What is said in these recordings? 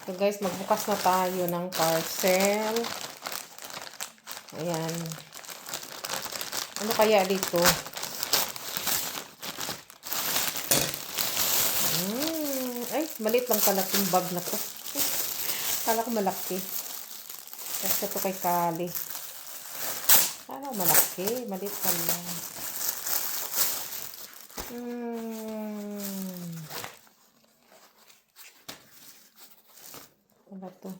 So guys, magbukas na tayo ng parcel. Ayan. Ano kaya dito? Ay, maliit lang pala itong bag na to. Kala ko malaki. Kasi ito kay Kali. Kala ko malaki. Maliit pala. Ano to?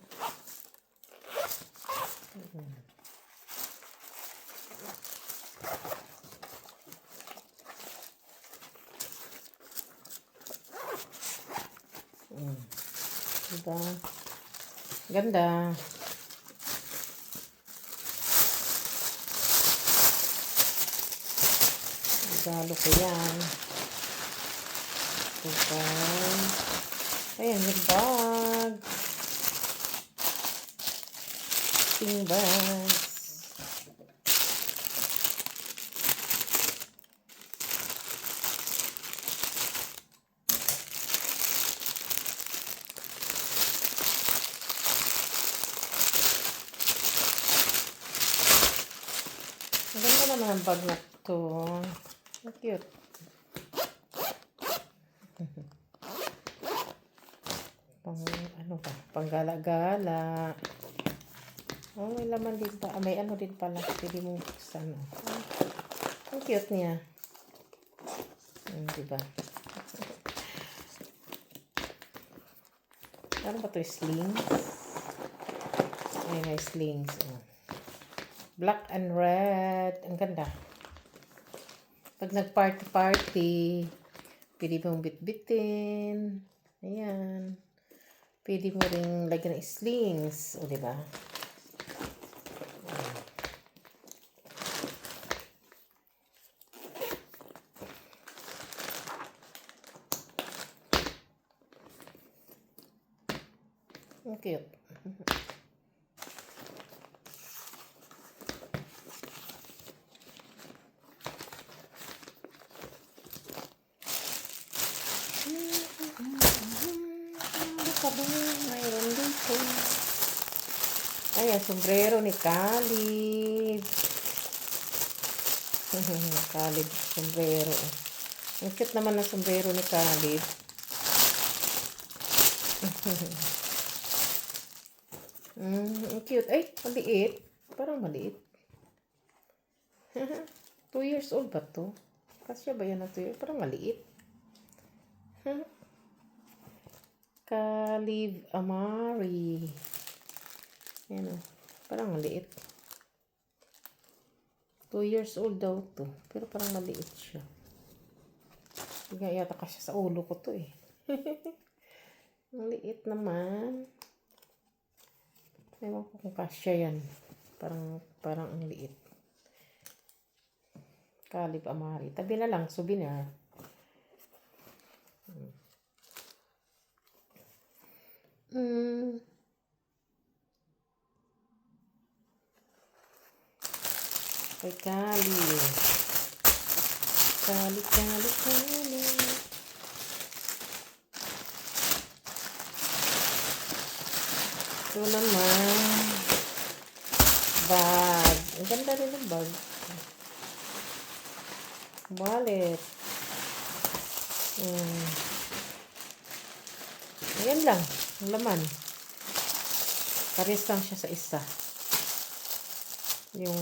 Diba? Ganda. Regalo ko yan. Diba? Ayan yung bag. Pink bags. Ang ganda naman ang bag na to. Ang cute. Panggala-gala. Oh, may laman din pa. May ano din pala. Pwede mong buksan. Ang cute niya. Diba? Ano ba ito? Slings? Ayan, may slings. Black and red. Ang ganda. Pag nag-party-party, pwede mong bit-bitin. Ayan. Pwede mo rin lagyan ng slings. O, diba? Ang cute. Mayroon dito. Ayan, sombrero ni Khalid. Khalid, sombrero. Ang cute naman na sombrero ni Khalid. Ang cute. Ay, maliit. Parang maliit. 2 years old ba to? Kasya ba yan na 2 years? Parang maliit. Khalid Amari. Yan o. Parang maliit. 2 years old daw to. Pero parang maliit siya. Hindi yata kasya sa ulo ko to eh. Maliit naman. Ewan ko kung kasya yan. Parang ang liit. Khalid Amari. Tabi na lang. Souvenir. Kay Kali. Kali. Ito naman. Bag. Ang ganda rin ng bag. Wallet. Ayan lang. Ang laman. Pares lang siya sa isa. Yung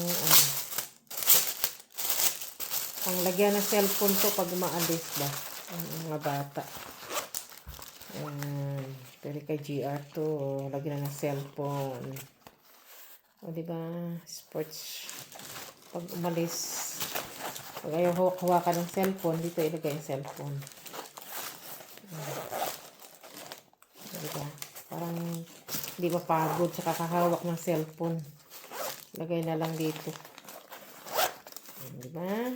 ang lagyan ng cellphone to pag umaalis ba ang mga bata. Pero kay GR to lagyan ng cellphone. O diba, sports pag umalis, pag ayaw hawak-hawakan ng cellphone, dito ilagay yung cellphone. Diba, parang hindi mapagod sa kakahawak ng cellphone. Lagay na lang dito. Diba?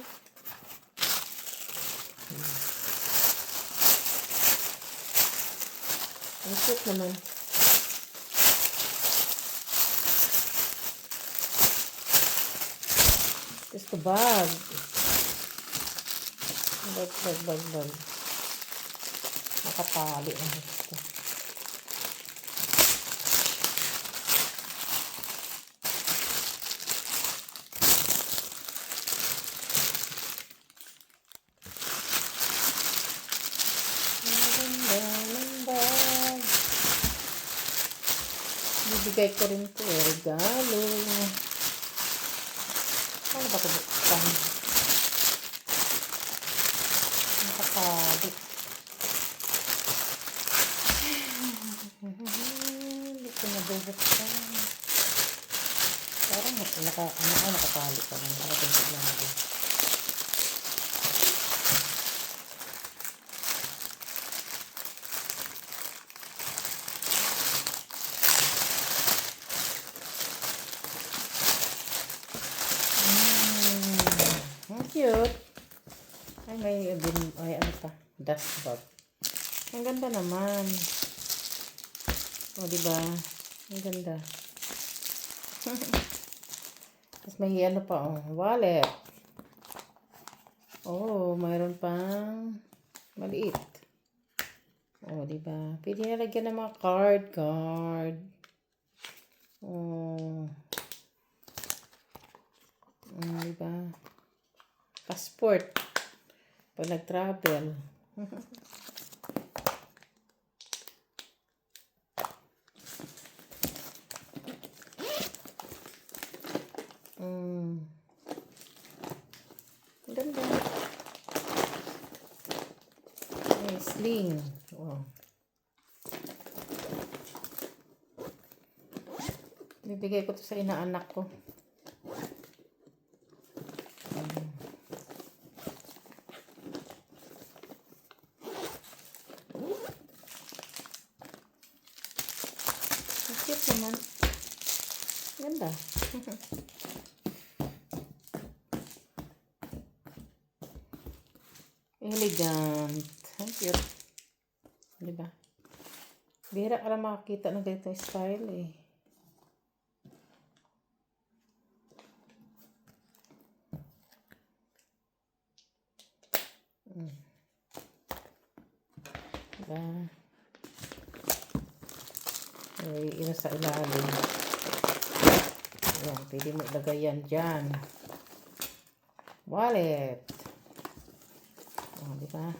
Ang cute naman. Just a bag. Bag. Nakatali ang gusto. Ibigay ko rin to. Regalo. Paano ba ito buksan? Nakakali. Hindi ko nabubuksan. Parang nakatali pa lang. Nakatingkod lang ako. Ang cute. Ay, may ano pa. Dust bag. Ang ganda naman. O, diba? Ang ganda. Tapos may ano pa, oh, wallet. Oh, mayroon pang maliit. Oh, diba? Pwede na lagyan ng mga card. Oh. Diba? Passport. Pag nag-travel. Ganda. Ay, sling. Wow. Bibigay ko to sa inaanak ko. Cute naman. Ganda. Elegant. Ang cute. Diba? Bihira ka lang makakita ng ganitong style eh. Diba? Ina sa ilalim. Ayan, pwede mo ilagay yan dyan. Wallet. Oh, diba?